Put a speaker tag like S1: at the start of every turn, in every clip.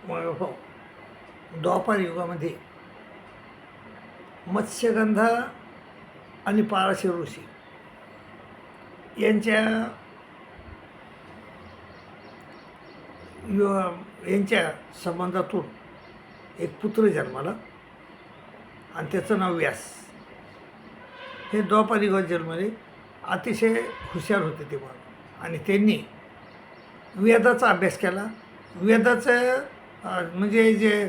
S1: हो. द्वापार युगामध्ये मत्स्यगंधा आणि पाराशर ऋषी यांच्या यांच्या संबंधातून एक पुत्र जन्माला आणि त्याचं नाव व्यास. हे द्वापार युगात जन्मले, अतिशय हुशार होते तेव्हा, आणि त्यांनी वेदाचा अभ्यास केला. वेदाचं म्हणजे जे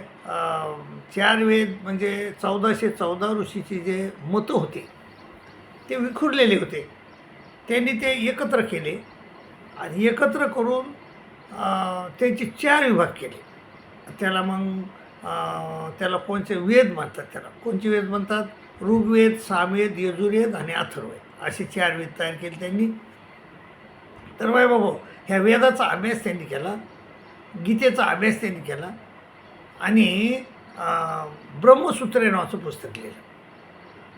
S1: 4 वेद म्हणजे 1414 ऋषीचे जे मतं होते ते विखुरलेले होते. त्यांनी ते एकत्र केले आणि एकत्र करून त्यांचे 4 विभाग केले. त्याला मग त्याला कोणते वेद म्हणतात, त्याला कोणते वेद म्हणतात? ऋग्वेद, सामवेद, यजुर्वेद आणि अथर्ववेद असे 4 वेद तयार केले त्यांनी. तर बाबा ह्या वेदाचा अभ्यास त्यांनी केला, गीतेचा अभ्यास त्यांनी केला आणि ब्रह्मसूत्रे नावाचं पुस्तक लिहिलं.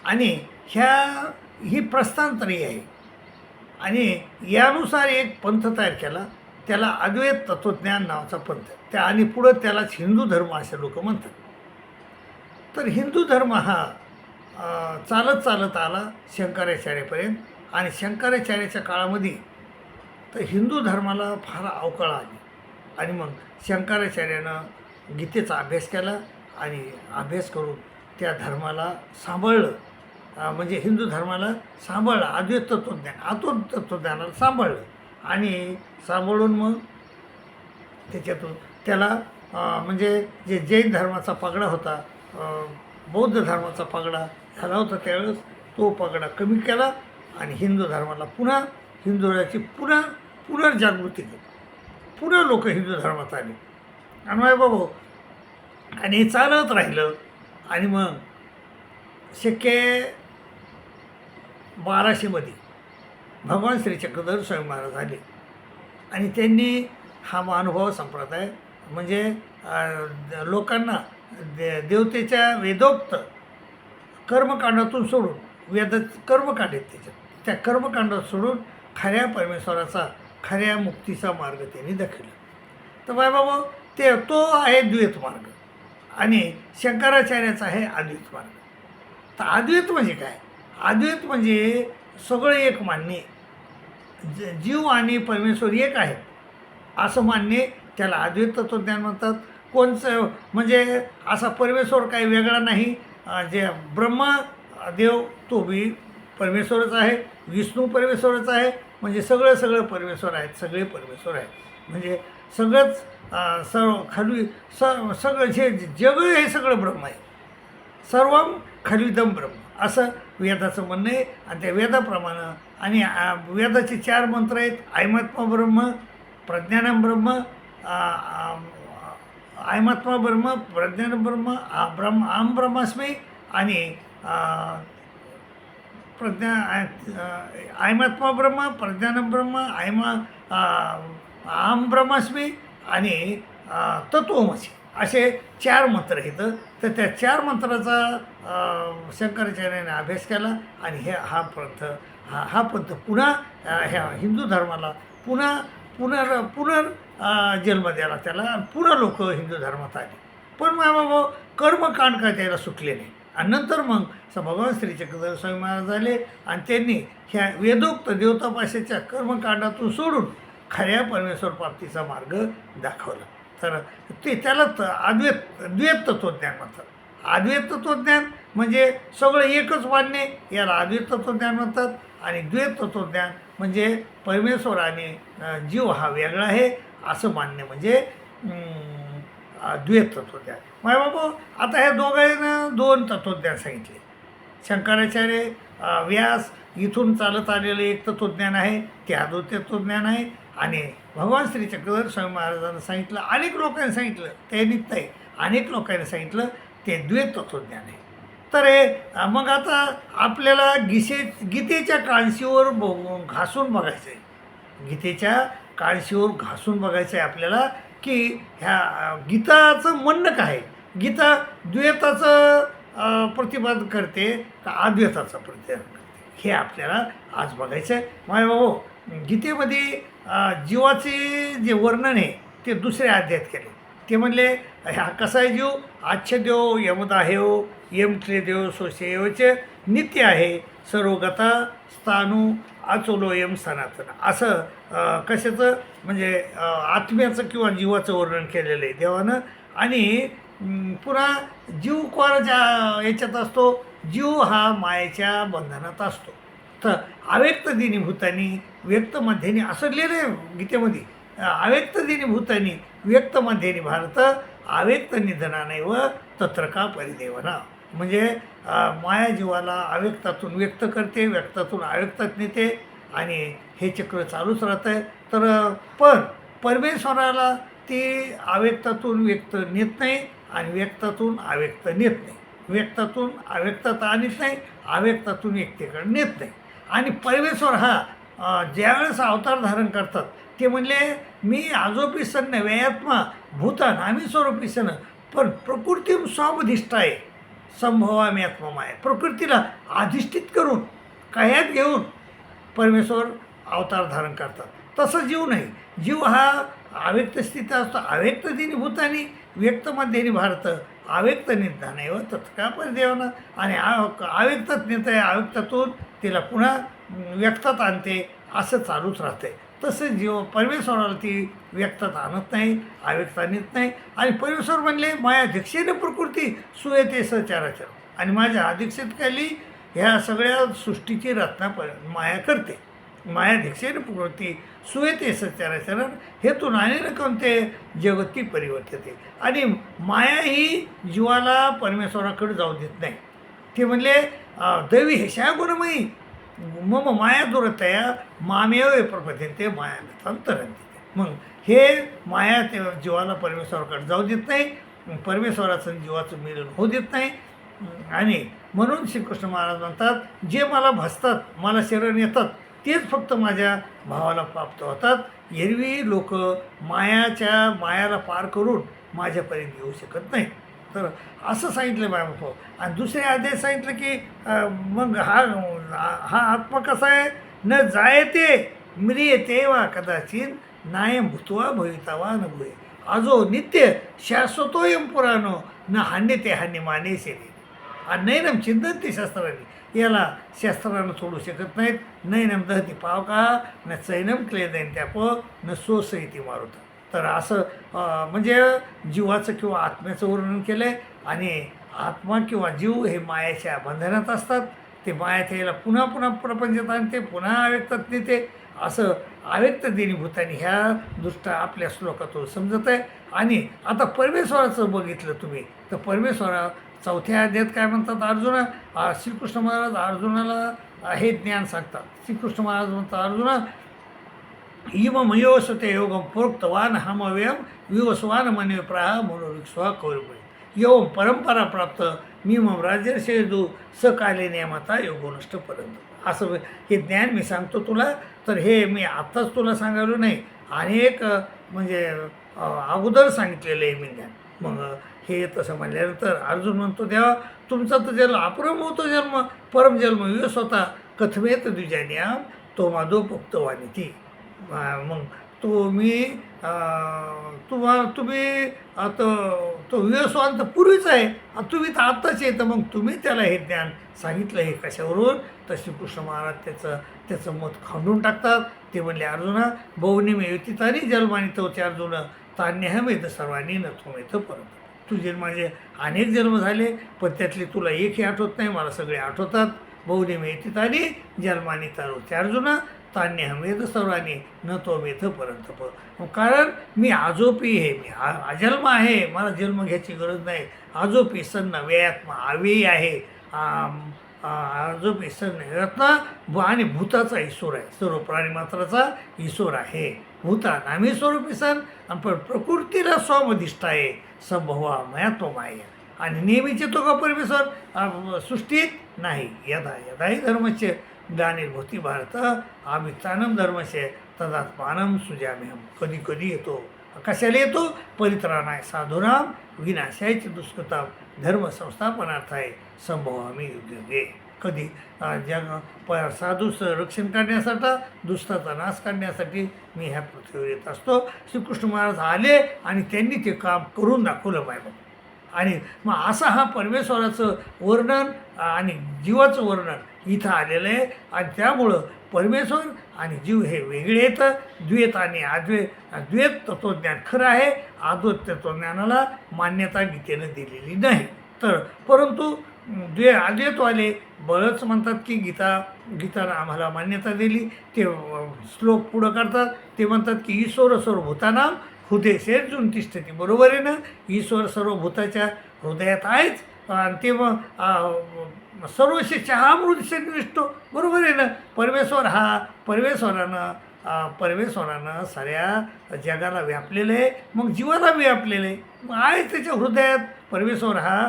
S1: आणि ही प्रस्थानत्रयी आहे आणि यानुसार एक पंथ तयार केला, त्याला अद्वैत तत्त्वज्ञान नावाचा पंथ. आणि पुढं त्यालाच हिंदू धर्म असे लोक म्हणतात. तर हिंदू धर्म हा चालत चालत आला शंकराचार्यापर्यंत, आणि शंकराचार्याच्या काळामध्ये तर हिंदू धर्माला फार अवकाळ आली. आणि मग शंकराचार्यानं गीतेचा अभ्यास केला आणि अभ्यास करून त्या धर्माला सांभाळलं, म्हणजे हिंदू धर्माला सांभाळलं, अद्वैत तत्त्वज्ञानाला सांभाळलं. आणि सांभाळून मग त्याच्यातून त्याला म्हणजे जे जैन धर्माचा पगडा होता, बौद्ध धर्माचा पगडा झाला होता त्यावेळेस, तो पगडा कमी केला आणि हिंदू धर्माला पुन्हा हिंदू धर्माची पुनर्जागृती केली. पुन्हा लोक हिंदू धर्मात आले. आणि बाबा आणि हे चालत राहिलं. आणि मग शक्य 1200मध्ये भगवान श्री चक्रधर स्वामी महाराज आले आणि त्यांनी हा महानुभाव संप्रदाय म्हणजे लोकांना देवतेच्या वेदोक्त कर्मकांडातून सोडून, वेदात कर्मकांड आहेत त्याच्यात, त्या कर्मकांडात सोडून खऱ्या परमेश्वराचा, खऱ्या मुक्तीचा मार्ग त्यांनी दाखवला. तर बाबा तो आहे द्वैत मार्ग आणि शंकराचार्याचा आहे अद्वैत मार्ग. तर अद्वैत म्हणजे काय? अद्वैत म्हणजे सगळं एक मानणे, जीव आणि परमेश्वर एक आहे असं मानणे, त्याला अद्वैत तत्त्वज्ञान म्हणतात. कोणचं म्हणजे असा परमेश्वर काही वेगळा नाही. जे ब्रह्मदेव तो बी परमेश्वरच आहे, विष्णू परमेश्वरच आहे, म्हणजे सगळं परमेश्वर आहेत, सगळे परमेश्वर आहेत. म्हणजे सगळंच खाली सगळं जे जग हे सगळं ब्रह्म आहे. सर्वम खलिदम ब्रह्म असं वेदाचं म्हणणं आहे. आणि त्या वेदाप्रमाणे आणि वेदाचे 4 मंत्र आहेत: आयमात्मा ब्रह्म, प्रज्ञानम ब्रह्म, आयमात्मा ब्रह्म, प्रज्ञानम ब्रह्म, आम ब्रह्मास्मी आणि आयमात्मा ब्रह्म, प्रज्ञानम ब्रह्म, आम ब्रह्मास्मी आणि तत्वमसी असे 4 मंत्र आहेत. तर त्या 4 मंत्राचा शंकराचार्याने अभ्यास केला आणि हा पंथ पुन्हा ह्या हिंदू धर्माला पुनर जन्म द्यायला त्याला, पुन्हा लोक हिंदू धर्मात आले. पण बाबा कर्मकांड काय त्याला सुटले नाही. आणि नंतर मग भगवान श्री चक्रधर स्वामी महाराज झाले आणि त्यांनी ह्या वेदोक्त देवतापाशाच्या कर्मकांडातून सोडून खऱ्या परमेश्वर प्राप्तीचा मार्ग दाखवला. तर त्याला द्वैत तत्त्वज्ञान म्हणतात. अद्वैत तत्त्वज्ञान म्हणजे सगळं एकच मानणे, याला अद्वैत तत्त्वज्ञान म्हणतात. आणि द्वैत तत्त्वज्ञान म्हणजे परमेश्वर आणि जीव हा वेगळा आहे असं मानणे म्हणजे द्वैत तत्त्वज्ञान. मग बाबा आता ह्या दोघांना 2 तत्त्वज्ञान सांगितले. शंकराचार्य, व्यास इथून चालत आलेलं एक तत्त्वज्ञान आहे, ते अद्वैत तत्त्वज्ञान आहे. आणि भगवान श्री चक्रधर स्वामी महाराजांना सांगितलं, अनेक लोकांनी सांगितलं, त्यांनीच नाही अनेक लोकांनी सांगितलं, ते द्वैत तत्त्वज्ञान आहे. तर हे मग आता आपल्याला गीतेच्या काळशीवर घासून बघायचं आहे. गीतेच्या काळशीवर घासून बघायचं आहे आपल्याला की ह्या गीताचं म्हणणं काय. गीता द्वैताचं प्रतिपादन करते का अद्वैताचं प्रतिपादन करते, हे आपल्याला आज बघायचं आहे. माझ्या भाऊ गीतेमध्ये जीवाचे जे वर्णन आहे ते 2ऱ्या अध्यायात केले. ते म्हणले हा कसा आहे जीव, आच्छेद्यो यमदाहेव यम क्लेदेव सोशेवचे नित्य आहे सर्वगता स्थानू आचोलो यम सनातन. असं कशाचं म्हणजे आत्म्याचं किंवा जीवाचं वर्णन केलेलं आहे देवानं. आणि पुन्हा जीव कोणाच्या याच्यात असतो, जीव हा मायेच्या बंधनात असतो. तर अव्यक्त दिनी भूतानी व्यक्त मध्येनी असं लिहिलं आहे गीतेमध्ये, अव्यक्त दिनी भूतानी व्यक्त मध्येनी भारत अव्यक्त निधनाने व तत्र का परिदेवना. म्हणजे माया जीवाला अव्यक्तातून व्यक्त करते, व्यक्तातून अव्यक्तात नेते आणि हे चक्र चालूच राहतं आहे. तर पण परमेश्वराला ती अव्यक्तातून व्यक्त नेत नाही आणि व्यक्तातून अव्यक्त नेत नाही, व्यक्तातून अव्यक्तता आणत नाही, अव्यक्तातून व्यक्तीकडे नेत नाही. आणि परमेश्वर हा ज्यावेळेस अवतार धारण करतात ते म्हणले मी आजोपी सन्न व्ययात्मा भूतान आम्ही स्वरूपी सन पण प्रकृती स्वामधिष्ठ आहे संभवामी आत्ममाय. प्रकृतीला अधिष्ठित करून काह्यात घेऊन परमेश्वर अवतार धारण करतात. तसं जीव नाही, जीव हा अव्यक्त स्थिती असतो. अव्यक्त दिनी भूतानी व्यक्त मध्येनी भारत अव्यक्त निधान आहे व तत्का परिदेवना. आणि अव्यक्तात नेत आहे, अव्यक्तातून तिला पुन्हा व्यक्तात आणते, असं चालूच राहते. तसं जीव परमेश्वराला ती व्यक्तात आणत नाही, अव्यक्तात नेत नाही. आणि परमेश्वर म्हणले माया दीक्षेने प्रकृती सुयते सचराचर. आणि माझ्या अधीक्षेतखाली ह्या सगळ्या सृष्टीची रचना माया करते. माया दीक्षेने प्रकृती सुयते सचराचरण हेतून आणि कोणते जगती परिवर्तते. आणि माया ही जीवाला परमेश्वराकडे जाऊ देत नाही. ते म्हणले दैवी हेशा गुणमयी मम माया दुरतया मामेव प्रपद्यन्ते मायामितांतरन्ते. मग हे माया ते जीवाला परमेश्वराकडे जाऊ देत नाही, परमेश्वराचं जीवाचं मिलन होऊ देत नाही. आणि म्हणून श्रीकृष्ण महाराज म्हणतात जे मला भसतात, मला शरण येतात तेच फक्त माझ्या भावाला प्राप्त होतात. एरवी लोक मायाला पार करून माझ्यापर्यंत येऊ शकत नाही. तर असं सांगितलं बाबा. आणि दुसऱ्या अध्यायात सांगितलं की मग हा आत्मा कसा आहे, न जायते म्रियते वा कदाचित नायम भूत्वा भवितावा न भूये आजो नित्य शाश्वतोयम पुराणो न हान्यते हान्य माने शरीर. आणि नैनम चिंतनते शास्त्राने, याला शास्त्रानं सोडू शकत नाहीत. नैनम दहती पावका न चैनम क्लेदैन त्याप न सोसयती मारुता. तर असं म्हणजे जीवाचं किंवा आत्म्याचं वर्णन केलं आहे. आणि आत्मा किंवा जीव हे मायाच्या बंधनात असतात. ते मायात यायला पुन्हा पुन्हा प्रपंचात आणते, पुन्हा अव्यक्तात नेते. असं अव्यक्त दिनीभूतानी ह्या दृष्ट आपल्या श्लोकातून समजत आहे. आणि आता परमेश्वराचं बघितलं तुम्ही तर परमेश्वरा चौथ्या अध्यायात काय म्हणतात, अर्जुना श्रीकृष्ण महाराज अर्जुनाला हे ज्ञान सांगतात. श्रीकृष्ण महाराज म्हणतात अर्जुना इममयोसते योगम प्रोक्तवान हमव्यम विवस्वान मने प्राह मनोविक्स्वा कौरपणे एवं परंपरा प्राप्त मीमम राजर्षेदू सकाले नियमाता योगोनष्टपर्यंत. असं हे ज्ञान मी सांगतो तुला. तर हे मी आत्ताच तुला सांगायलो नाही, अनेक म्हणजे अगोदर सांगितलेलं आहे मी ज्ञान. मग हे तसं म्हणल्यानंतर अर्जुन म्हणतो देवा तुमचा तर जन्म अपरम होतो, जन्म परमजन्म विवस होता कथमेत द्विजान्याम तो माधोपुक्तवाणी ती. मग तुम्ही आता तो विवस्वान तर पूर्वीच आहे, तुम्ही तर आत्ताच येतं. मग तुम्ही त्याला हे ज्ञान सांगितलं हे कशावरून. तर श्रीकृष्ण महाराज त्याचं मत खंडून टाकतात. ते म्हणले अर्जुना बहुनिमे युतितानी जन्मानी तवचे अर्जुन तान्यहमेत सर्वांनी न त्वमेत परत. तुझे माझे अनेक जन्म झाले पण त्यातले तुला एकही आठवत नाही, मला सगळे आठवतात. बहुनिमे युतितानी जन्मानी तवचे अर्जुन तान्यहमेत सर्वांनी न त्वमेत परंत. कारण मी आजोपी आहे, मी अजन्म आहे, मला जन्म घ्यायची गरज नाही. आजोपी सन्न व्ययात्मा अव्ययी आहे, आजोपी सन्न रत्न आणि भूताचा ईश्वर आहे, सर्व प्राणी मात्राचा ईश्वर आहे. भूतान आम्ही स्वरूपी सण पण प्रकृतीला स्वामधिष्ठ आहे संभवा मयात्वमाय. आणि नेहमीचे तो का परमेश्वर सृष्टीत नाही. यदाही धर्मचे ग्लानिर्भूती भारत आमित्तानम धर्मशे तदात्मानम सुजाम्यहम. कधी कधी येतो, कशाला येतो, परित्राणाय साधूनाम विनाशायची दुष्कृताम धर्म संस्थापनार्थ आहे संभवामी युगे. कधी साधू रक्षण करण्यासाठी, दुष्टाचा नाश करण्यासाठी मी ह्या पृथ्वीवर येत असतो. श्रीकृष्ण महाराज आले आणि त्यांनी ते काम करून दाखवलं पाहिजे. आणि मग असा हा परमेश्वराचं वर्णन आणि जीवाचं वर्णन इथं आलेलं आहे. आणि त्यामुळं परमेश्वर आणि जीव हे वेगळे येतं. द्वैत आणि द्वैत तत्त्वज्ञान खरं आहे, अद्वैत तत्त्वज्ञानाला मान्यता गीतेनं दिलेली नाही. तर परंतु अद्वैतवाले बळच म्हणतात की गीतानं आम्हाला मान्यता दिली. ते श्लोक पुढं करतात, ते म्हणतात की ईश्वर सर्वभूतानां हृदय अर्जुन तिष्ठती. बरोबर आहे ना, ईश्वर सर्व भूताच्या हृदयात आहेच. आणि ते मग सर्वशी चहामृतशी निष्ठो. बरोबर आहे ना, परमेश्वरानं साऱ्या जगाला व्यापलेलं आहे, मग जीवाला व्यापलेलं आहे. मग आहे त्याच्या हृदयात. परमेश्वर हा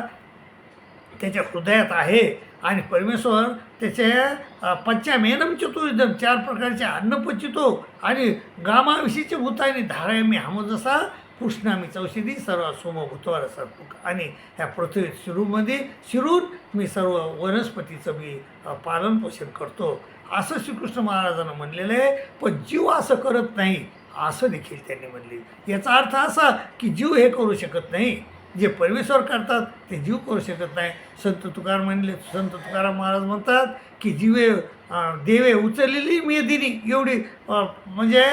S1: त्याच्या हृदयात आहे. आणि परमेश्वर त्याच्या पंचामेनम चतुर्विधम 4 प्रकारचे अन्न पचितो. आणि गामाविषयीचे भूतानी धारायामी हमजसा पुष्णामी चौषधी सर्व सोमभूतवर सर्व. आणि ह्या पृथ्वी शिरून मी सर्व वनस्पतीचं मी पालन पोषण करतो, असं श्रीकृष्ण महाराजांना म्हणलेलं आहे. पण जीव असं करत नाही असं देखील त्यांनी म्हणले. याचा अर्थ असा की जीव हे करू शकत नाही, जे परमेश्वर करतात ते जीव करू शकत नाही. संत तुकाराम महाराज म्हणतात की देवे उचललेली मेदिनी एवढी म्हणजे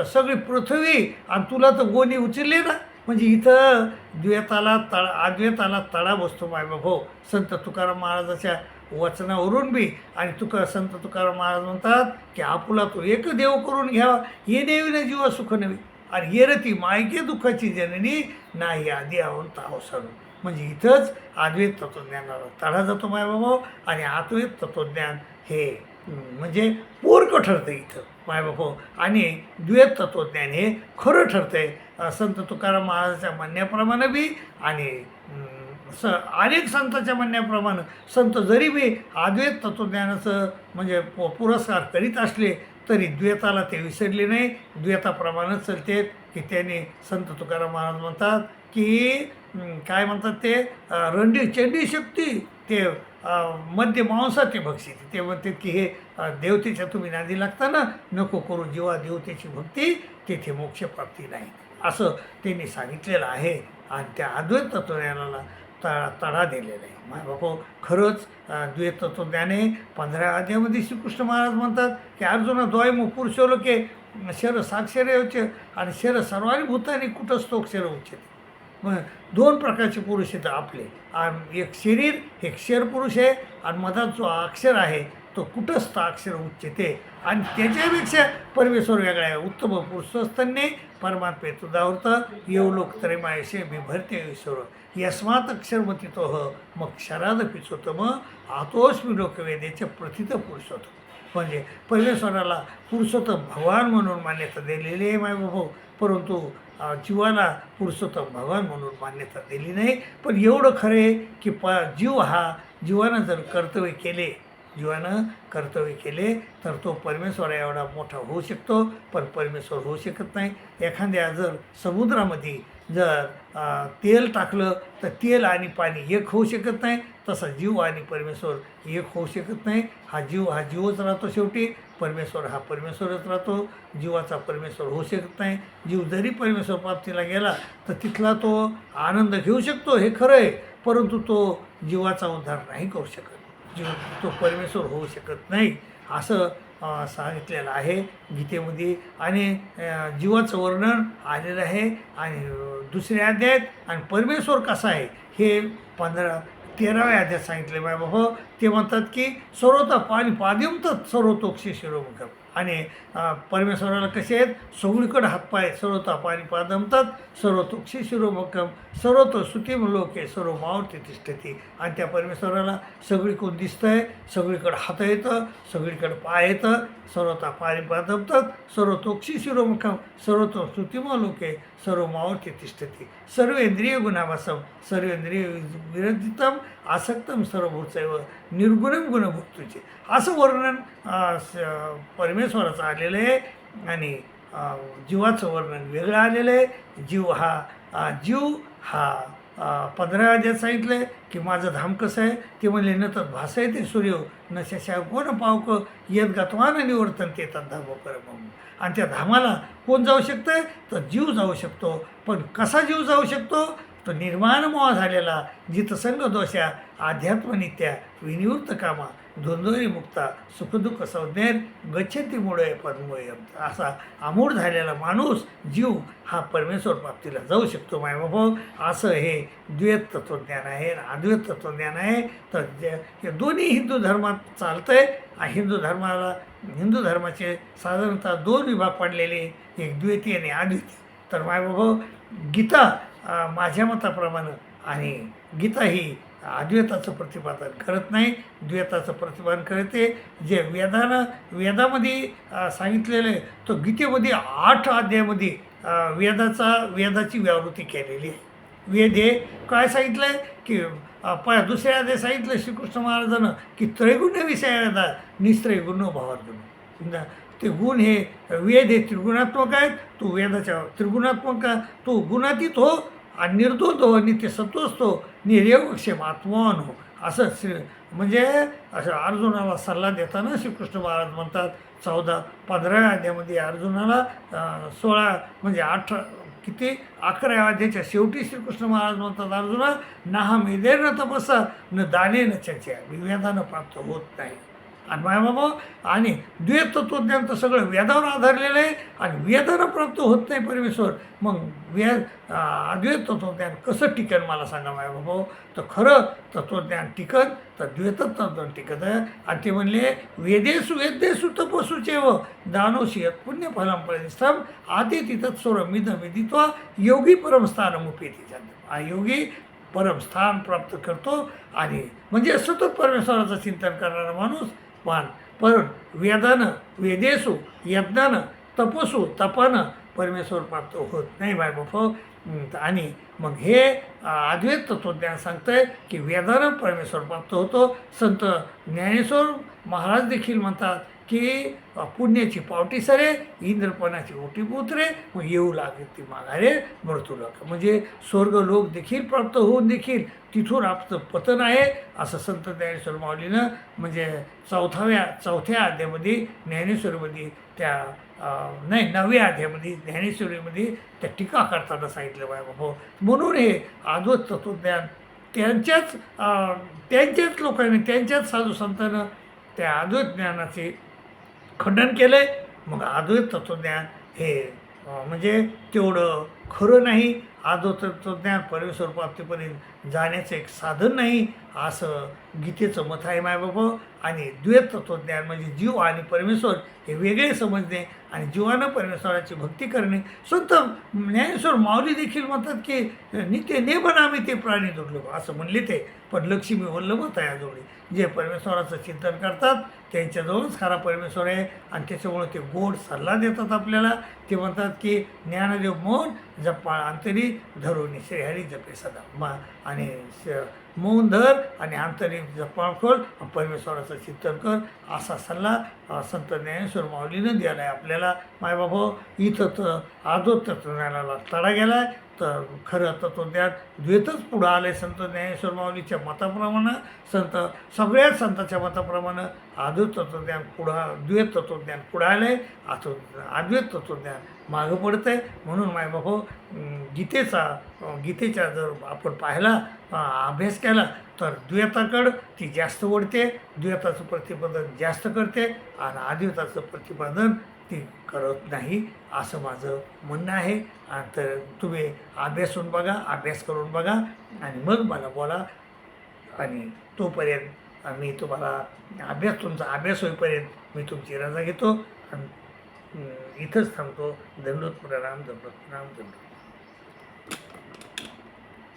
S1: सगळी पृथ्वी आणि तुला तर गोणी उचलली ना. म्हणजे इथं अद्वैताला तडा बसतो मायबाभाऊ संत तुकाराम महाराजाच्या वचनावरून बी. आणि संत तुकाराम महाराज म्हणतात की आपुला तो एक देव करून घ्यावा, ये देवीने जीवा सुख नवी. आणि येरती मायके दुःखाची जननी नाही आधी आवंत अवसर. म्हणजे इथंच अद्वैत तत्त्वज्ञानाला तडा जातो मायबाभाऊ. आणि अद्वैत तत्त्वज्ञान हे म्हणजे पोरकं ठरतं इथं मायबाभाऊ. आणि द्वैत तत्त्वज्ञान हे खरं ठरतं आहे संत तुकाराम महाराजाच्या म्हणण्याप्रमाणे बी. आणि अनेक संतांच्या म्हणण्याप्रमाणे संत जरी बी अद्वैत तत्त्वज्ञानाचं म्हणजे पुरस्कार करीत असले तरी द्वैताला ते विसरले नाही, द्वैताप्रमाणेच चलते. की त्याने संत तुकाराम महाराज म्हणतात की काय म्हणतात ते रंडी चंडी शक्ती ते मध्य मांसाची भक्ती. ते म्हणतात की हे देवतेच्या तुम्ही नादी लागताना नको करू, जेव्हा देवतेची भक्ती तेथे मोक्षप्राप्ती नाही, असं त्यांनी सांगितलेलं आहे. आणि त्या अद्वैत तत्त्वज्ञानाला तडा दिलेला आहे मायबापू. खरंच द्वैत तत्त्वज्ञाने 15 अध्यायामध्ये श्रीकृष्ण महाराज म्हणतात की अर्जुना द्वयमु पुरुषोलोके शर साक्षरे उच्च आणि शर सर्वांनी भूतानी कुटस्थोक्षर उच्चते. मग 2 प्रकारचे पुरुष आहेत आपले. एक शरीर हे क्षर पुरुष आहे आणि मधात जो अक्षर आहे तो कुटस्थ अक्षर उच्चते. आणि त्याच्यापेक्षा परमेश्वर वेगळा आहे. उत्तम पुरुषस्तन्ने परमात्मे तुदावृत येवलोक त्रयमायशे बिभरते ईश्वर यस्मात अक्षरमतीतोह मग क्षराद पिचोतम आतोस्मी लोकवेदेचे प्रथित पुरुषोत्तम. म्हणजे परमेश्वराला पुरुषोत्तम भगवान म्हणून मान्यता दिलेली आहे मायबाभाऊ. परंतु जीवाला पुरुषोत्तम भगवान म्हणून मान्यता दिली नाही. पण एवढं खरं आहे की जीवानं जर कर्तव्य केले तर तो परमेश्वर एवढा मोठा होऊ शकतो. पण परमेश्वर होऊ शकत नाही. एखाद्या जर समुद्रामध्ये जर तेल टाकलं तर तेल आणि पाणी एक होऊ शकत नाही. तसा जीव आणि परमेश्वर एक होऊ शकत नाही. हा जीवच राहतो शेवटी. परमेश्वर हा परमेश्वरच राहतो. जीवाचा परमेश्वर होऊ शकत नाही. जीव जरी परमेश्वर प्राप्तीला गेला तर तिथला तो आनंद घेऊ शकतो, हे खरं आहे. परंतु तो जीवाचा उद्धार नाही करू शकत. तो परमेश्वर होऊ शकत नाही असं सांगितलेलं आहे गीतेमध्ये. आणि जीवाचं वर्णन आलेलं आहे. आणि दुसऱ्या अध्यायात आणि परमेश्वर कसा आहे हे 13व्या अध्यायात सांगितले बाबा. ते म्हणतात की सर्वता पाणी पाद्यमतात सर्वतोक्षी शिरोमुखम. आणि परमेश्वराला कसे आहेत, सगळीकडे हातपाय सर्वता पाणी पादमतात सर्वतोक्षी शिरोमुखम सर्वतो स्तुतिम लोके सर्व मावती तिष्ठती. आणि त्या परमेश्वराला सगळीकडून दिसतं आहे, सगळीकडे हात येतं, सगळीकडे पाय येतं. सर्वता पाणी पादमतात सर्वतोक्षी शिरोमुखम सर्वतो स्तुतिम लोके सर्व मावती तिष्ठती. सर्वेंद्रिय गुणावासम सर्वेंद्रिय विरजितम आसक्तम सर्वभूतैव निर्गुणम गुणभुक्तुचे. असं वर्णन परमेश्वराचं आलेलं आहे. आणि जीवाचं वर्णन वेगळं आलेलं आहे. जीव हा 15 अध्यायात सांगितलं की माझं धाम कसं आहे. ते म्हणले न तर भास आहे ते सूर्य न शशा कोण पावक येत गतवान निवर्तन ते धाम परम. आणि त्या धामाला कोण जाऊ शकतं तर जीव जाऊ शकतो. पण कसा जीव जाऊ शकतो तो निर्माण मोहा झालेला जितसंग दोषा आध्यात्मनित्या विनिवृत्त कामा द्वंद्वरी मुक्ता सुखदुःख संज्ञेर गच्छती मुळे पद्मोय. असा अमूढ झालेला माणूस जीव हा परमेश्वर प्राप्तीला जाऊ शकतो मायबाबा. असं हे द्वैत तत्त्वज्ञान आहे, अद्वैत तत्त्वज्ञान आहे. तर हे दोन्ही हिंदू धर्मात चालतं आहे. हिंदू धर्माचे साधारणतः 2 विभाग पडलेले, एक द्वैती आणि अद्वैती. तर मायबाबा गीता माझ्या मताप्रमाणे आणि गीता ही अद्वैताचं प्रतिपादन करत नाही, द्वैताचं प्रतिपादन करते. जे वेदामध्ये सांगितलेलं आहे तो गीतेमध्ये 8 अध्यायामध्ये वेदाची व्यावृत्ती केलेली आहे. वेद हे काय सांगितलं आहे की दुसऱ्या अध्यायात सांगितलं श्रीकृष्ण महाराजांनं की त्रैगुण्य विषय वेदा निस्त्रैगुण्य भावार्जुन. ते गुण हे वेद हे त्रिगुणात्मक आहेत. तू वेदाच्या त्रिगुणात्मक तू गुणातीत हो आणि निर्दोष हो, नित्य सत्वस्त हो, निर्योगक्षेम आत्मवान हो. असं म्हणजे असं अर्जुनाला सल्ला देताना श्रीकृष्ण महाराज म्हणतात 15व्या अध्यायामध्ये अर्जुनाला 16 म्हणजे 11व्या अध्यायाच्या शेवटी श्रीकृष्ण महाराज म्हणतात अर्जुना ना मेदेर न तपसा न दाने न चर्चा वेदानं प्राप्त होत नाही. आणि मायबाबा आणि द्वैत तत्त्वज्ञान तर सगळं वेदावर आधारलेलं आहे आणि वेदानं प्राप्त होत नाही परमेश्वर. मग अद्वैत तत्त्वज्ञान कसं टिकन मला सांगा मायबाबा. तर खरं तत्त्वज्ञान टिकन तर द्वैत तत्त्वज्ञान टिकत आहे. आणि ते म्हणले वेदेषु वेदेषु तपसूचे व दानोशी यत् पुण्यफलं प्रतिष्ठम आते तिथं सोरमिदमिदित्वा योगी परमस्थानमुपेती जाते. योगी परमस्थान प्राप्त करतो आणि म्हणजे सतत परमेश्वराचं चिंतन करणारा माणूस. पण वेदेषु यज्ञानं तपसू तपानं परमेश्वर प्राप्त होत नाही बायबापा. आणि मग हे अद्वैत तत्त्वज्ञान सांगतं आहे की वेदानं परमेश्वर प्राप्त होतो. संत ज्ञानेश्वर महाराज देखील म्हणतात की पुण्याची पावटी सरे इंद्रपणाची ओटी पुत्रे मग येऊ लागेल ती माघारे मृत्यूलोक. म्हणजे स्वर्ग लोक देखील प्राप्त होऊन देखील तिथून आपलं पतन आहे असं संत ज्ञानेश्वर माऊलीनं म्हणजे चौथ्या अध्यायामध्ये ज्ञानेश्वरीमध्ये त्या 9व्या अध्यायामध्ये ज्ञानेश्वरीमध्ये त्या टीका करताना सांगितलं बाबा. म्हणून हे अद्वैत तत्त्वज्ञान त्यांच्याच लोकांनी त्यांच्याच साधू संतांनं त्या अद्वैत ज्ञानाचे खंडन केलं आहे. मग अद्वैत तत्त्वज्ञान हे म्हणजे तेवढं खरं नाही. अद्वैत तत्त्वज्ञान परमेश्वर प्राप्तीपर्यंत जाण्याचं एक साधन नाही असं गीतेचं मत आहे मायबाबा. आणि द्वैत तत्त्वज्ञान म्हणजे जीव आणि परमेश्वर हे वेगळे समजणे आणि जीवानं परमेश्वराची भक्ती करणे. संत ज्ञानेश्वर माऊली देखील म्हणतात की नित्य ने बनावे ते प्राणी दुर्लभ असं म्हणले ते. पण लक्ष्मी वल्लभच आहे आजोळी. जे परमेश्वराचं चिंतन करतात त्यांच्याजवळच खरा परमेश्वर आहे. आणि त्याच्यामुळे ते गोड सल्ला देतात आपल्याला. ते म्हणतात की ज्ञानदेव मौन जपाळ अंतरी धरून श्रीहरी जपे सदा. आणि मौन धर आणि अंतरी जपाळ खोल परमेश्वराचं चिंतन कर असा सल्ला संत ज्ञानेश्वर माऊलीनं दिला आहे आपल्याला मायबाबा. इथं तर अद्वैत तत्त्वज्ञानाला तडा गेला आहे. तर खरं तत्त्वज्ञान द्वैतच पुढं आलं आहे संत ज्ञानेश्वर माऊलीच्या मताप्रमाणे. सगळ्याच संतांच्या मताप्रमाणे अद्वैत तत्त्वज्ञान द्वैत तत्त्वज्ञान पुढं आलं आहे. अद्वैत तत्त्वज्ञान मागं पडतं आहे. म्हणून मायबाबा गीतेच्या जर आपण पाहिला अभ्यास केला तर द्वैताकडं ती जास्त ओढते, द्वैताचं प्रतिपादन जास्त करते आणि अद्वैताचं प्रतिपादन ती करत नाही असं माझं म्हणणं आहे. तर तुम्ही अभ्यास करून बघा आणि मग मला बोला. आणि तोपर्यंत मी तुम्हाला तुमचा अभ्यास होईपर्यंत मी तुमची रजा घेतो आणि इथंच थांबतो. दंडोत प्रणाम.